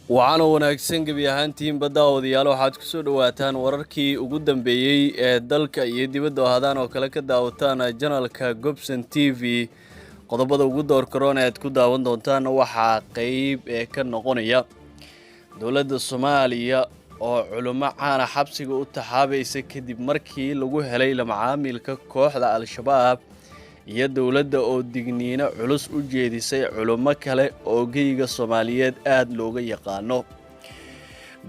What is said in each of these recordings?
waxaana wanaagsan gebi ahaantiin badda odayaal waxaad ku soo dhawaataan wararkii ugu dambeeyay ee dalka iyo dibadda oo hadaan oo kale ka daawataan janalka Gobson TV qodobada ugu door corona aad ku daawan doontaan waxa qayb ka noqonaya dawladda Soomaaliya oo culimo caana xabsiga u taxaabaysa kadib markii lagu helay la macaamilka kooxda Al-Shabaab iyo dawladda oo digniino culus u jeedisay culimo kale oo geyiga Soomaaliyeed aad looga yaqaano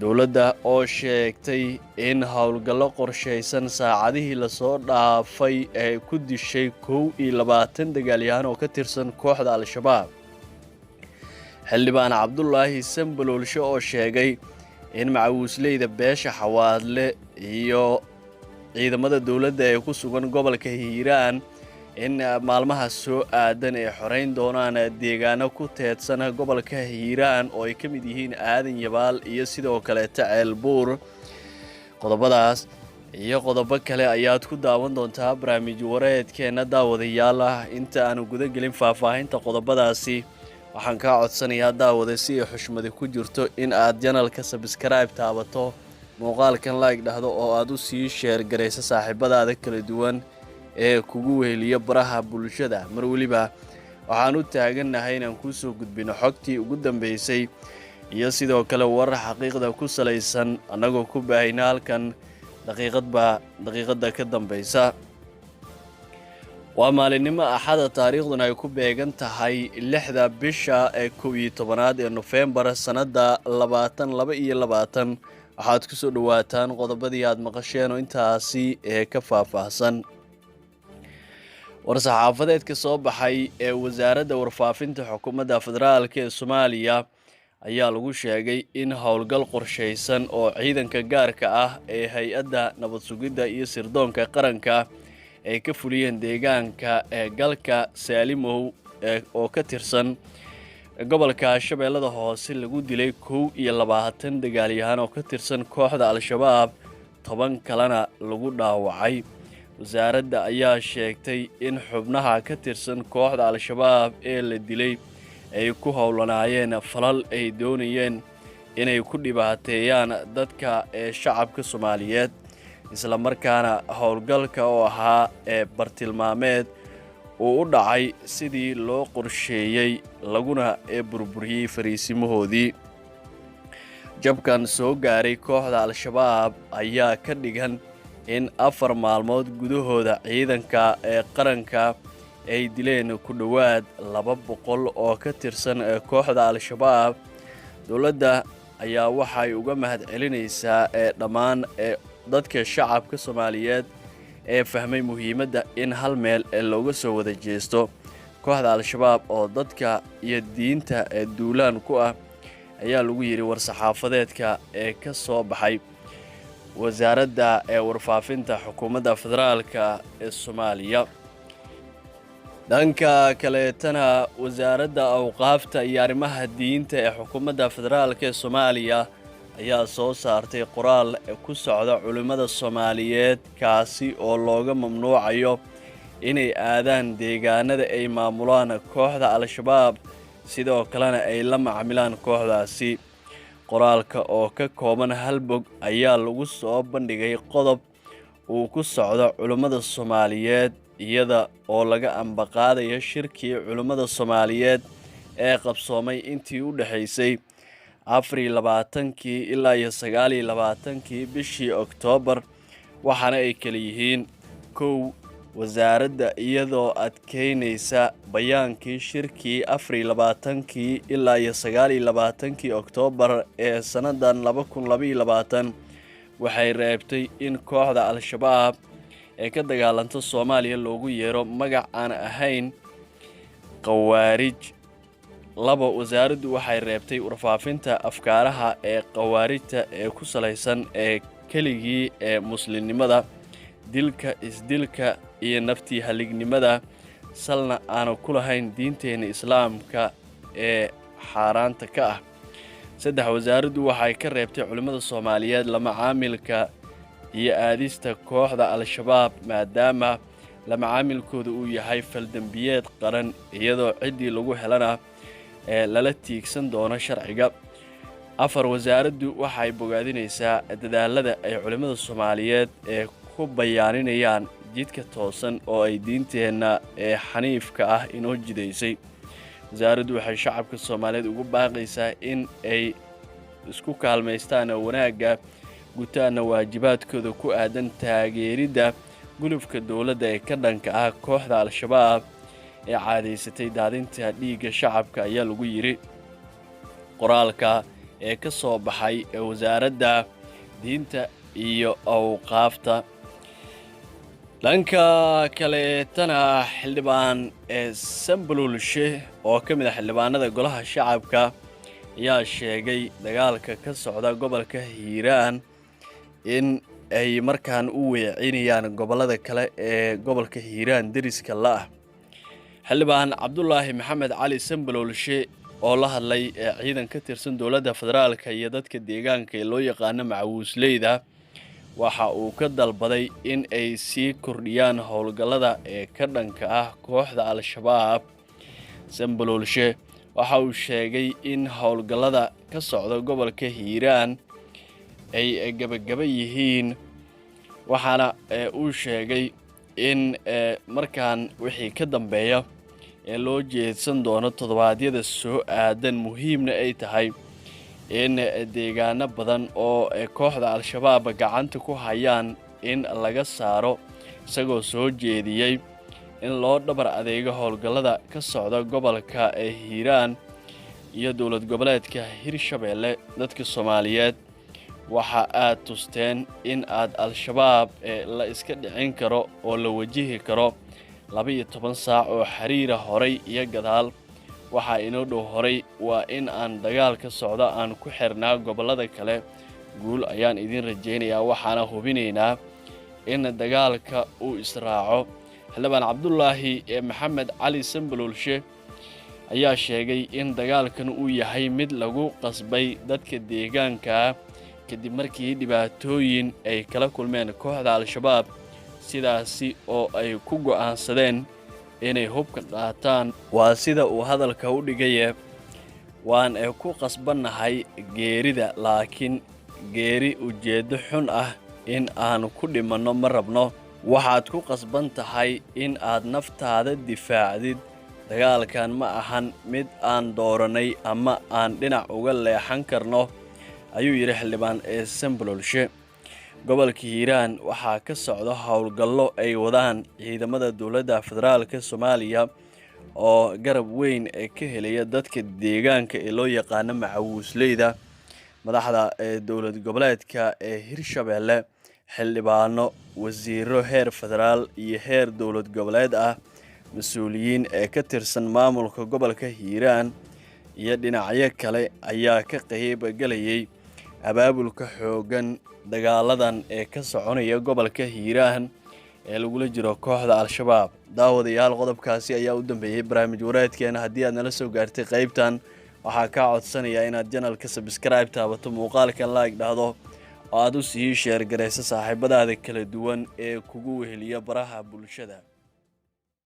dawladda oo sheegtay in hawlgallo qorsheysan saacadihii la soo dhaafay ay ku dishay 22 dagaalyahan oo ka tirsan kooxda Al-Shabaab xildhibaan Cabdullaahi Sanbalolsho oo sheegay in macawisleyda beesha xawaadle iyo ciidamada dawladda ee ku sugan gobolka Hiiraan in maalmaha soo aadan ay xoreyn doonaan deegaano ku teedsan gobolka Hiiraan oo ay ka mid yihiin Aadan Yabaal iyo sidoo kale Ceelbuur qodobadaas iyo qodobo kale ayaad ku daawan doontaa barnaamij wareedkeena daawadayaal inta aan guda gelin faahfaahinta qodobadaasi waxaan ka codsanayaa daawada si xushmad ku jirto in aad channelka subscribe taabato muuqaalkan like dhahdo oo aad u sii share gareysa saaxiibadaada kala duwan ee kugu weheliya baraha bulshada mar waliba waxaan u taaganahay inaan ku soo gudbino xogtii ugu dambeysay iyo sidoo kale warar xaqiiqda ku saleysan anagoo ku baahina halkan daqiiqada ka dambeysa waa maalinimo axada taariikhduna ay ku beegan tahay 6 bisha 11 ee November sanada 2022 waxaad ku soo dhawaataan qodobadii aad maqasheen oo intaasi ka faahfaahsan war-saxaafadeedka soo baxay ee wasaaradda warfaafinta xukuumadda federaalka ee Soomaaliya ayaa lagu sheegay in howlgal qorsheysan oo ciidanka gaarka ah ee hay'adda nabad sugidda iyo sirdoonka qaranka ay ka fuliyeen deegaanka ee galka Saalimow oo ka tirsan gobolka Shabeellada Hoose lagu dilay 22 dagaalyahan oo ka tirsan kooxda Al-Shabaab 10 kalena lagu dhaawacay wasaaradda ayaa sheegtay in xubnaha ka tirsan kooxda Al-Shabaab ee la dilay ay ku howlanaayeen falal ay doonayeen inay ku dhibaateeyaan dadka ee shacabka Soomaaliyeed isla markaana howlgalka oo ahaa ee bartilmaameed uu u dhacay sidii loo qorsheeyay laguna burburiyay fariisimahoodii jabkan soo gaaray kooxda Al-Shabaab ayaa ka dhigan in 4 maalmood gudahooda ciidanka ee qaranka ay dileen ku dhawaad 200 oo ka tirsan kooxda Al-Shabaab dawladda ayaa waxay uga mahadcelinaysaa dhammaan dadka shacabka Soomaaliyeed ee fahmay muhiimadda in hal meel looga soo wada jeesto kooxda Al-Shabaab oo dadka iyo diinta duulaan ku ah ayaa lagu yiri war-saxaafadeedka ee ka soo baxay wasaaradda warfaafinta xukuumadda federaalka ee Soomaaliya dhanka kale tana wasaaradda awqaafta iyo arrimaha diinta ee xukuumadda federaalka ee Soomaaliya ayaa soo saartay qoraal ku socda culimada Soomaaliyeed kaasi oo looga mamnuucayo inay aadaan deegaanada ay maamulaan kooxda Al-Shabaab sidoo kalena ay la macaamilaan kooxdaasi qoraalka oo ka kooban hal bog ayaa lagu soo bandhigay qodob uu ku socdo culimada Soomaaliyeed iyada oo laga ambaqaadayo shirkii culimada Soomaaliyeed ee qabsoomay intii u dhaxaysay 24 ilaa 29 bishii Oktoobar waxaana ay kala yihiin 1 wasaaradda iyadoo adkeynaysa bayaankii shirkii 24 ilaa 29 Oktoobar ee sanadan 2022 waxay reebtay in kooxda Al-Shabaab ee ka dagaalanta Soomaaliya loogu yeero magac aan ahayn qawaarij laba wasaaraddu waxay reebtay warfaafinta afkaaraha ee qawaarijta ee ku saleysan ee keligii ee muslimnimada dilka isdilka iyo naftii halignimada salna aan ku lahayn diinteena islaamka ee xaaraanta ka ah saddex wasaaraddu waxay ka reebtay culimada Soomaaliyeed la macaamilka iyo aadista kooxda Al-Shabaab maadaama la macaamilkooda uu yahay faldambiyeed qaran iyadoo cidii lagu helana lala tiigsan doono sharciga afar wasaaraddu waxay bogaadinaysaa dadaalada ay culimada Soomaaliyeed ee ku bayaaninayaan jidka toosan oo ay diinteenna ee xaniifka ah inoo jidaysay. wasaaraddu waxay shacabka Soomaaliyeed ugu baaqaysaa in ay isku kaalmaystaan wanaagga gutaana waajibaadkooda ku aadan taageeridda gulufka dawladda ee ka dhanka ah kooxda Al-Shabaab ee caadaysatay daadinta dhiigga shacabka ayaa lagu yiri qoraalka ee ka soo baxay wasaaradda diinta iyo awqaafta. dhanka kale tana xildhibaan Sambululshe oo ka mid ah xildhibaanada golaha shacabka ayaa sheegay dagaalka ka socda gobolka Hiiraan in ay markaan u weecinayaan gobolada kale ee gobolka Hiiraan deriska la ah. xildhibaan Cabdullaahi Maxamed Cali Sambululshe oo la hadlay ciidan ka tirsan dawladda federaalka iyo dadka deegaanka ee loo yaqaan Macawisleyda waxa uu ka dalbaday in ay sii kordhiyaan howlgallada ee ka dhanka ah kooxda Al-Shabaab. Sambululshe waxa uu sheegay in howlgallada ka socda gobolka Hiiraan ay gabagaba yihiin waxaana uu sheegay in markaan wixii ka dambeeya ee loo jeedsan doono toddobaadyada soo aadan muhiimna ay tahay in deegaano badan oo kooxda Al-Shabaab gacanta ku hayaan in laga saaro isagoo soo jeediyay in loo dhabar adeego howlgallada ka socda gobolka Hiiraan iyo dawlad goboleedka Hirshabeelle. dadka Soomaaliyeed waxa aad tusteen in aad Al-Shabaab la iska dhicin karo oo la wajihi karo 12 saac oo xiriira horay iyo gadaal. waxa inoo dhow horay waa in aan dagaal ka socda aan ku xirnaa gobolada kale. guul ayaan idin rajaynayaa waxaana hubinaynaa in dagaalka uu israaco. xildhibaan Cabdullaahi Maxamed Cali Sambululshe ayaa sheegay in dagaalkan uu yahay mid lagu qasbay dadka deegaanka kadib markii dhibaatooyin ay kala kulmeen kooxda Al-Shabaab sidaasi oo ay ku go'aansadeen inay hubka qaataan. waa sida uu hadalka u dhigay waan ku qasbannahay geerida laakiin geeri ujeedo xun ah in aan ku dhimanno ma rabno. waxaad ku qasban tahay in aad naftaada difaacdid. dagaalkan ma ahan mid aan dooranay ama aan dhinac uga leexan karno ayuu yiri xildhibaan Sambululshe. gobolka Hiiraan waxaa ka socda howlgallo ay wadaan ciidamada dawladda federaalka Soomaaliya oo garab weyn ka helaya dadka deegaanka ee loo yaqaan Macawisleyda. madaxda dawlad goboleedka Hirshabeelle xildhibaano wasiiro heer federaal iyo heer dawlad goboleed ah mas'uuliyiin ka tirsan maamulka gobolka Hiiraan iyo dhinacyo kale ayaa ka qayb galayay abaabulka xoogan dagaaladan ee ka soconaya gobolka Hiiraan ee lagula jiro kooxda Al-Shabaab. daawadayaal qodobkaasi ayaa u dambeeyay barnaamij wareedkeena. haddii aad nala soo gaartay qaybtan waxaa kaa codsanayaa inaad channelka subscribe taabato, muuqaalkan like dhahdo oo aad u sii share gareyso saaxiibadaada kala duwan ee kugu weheliya baraha bulshada.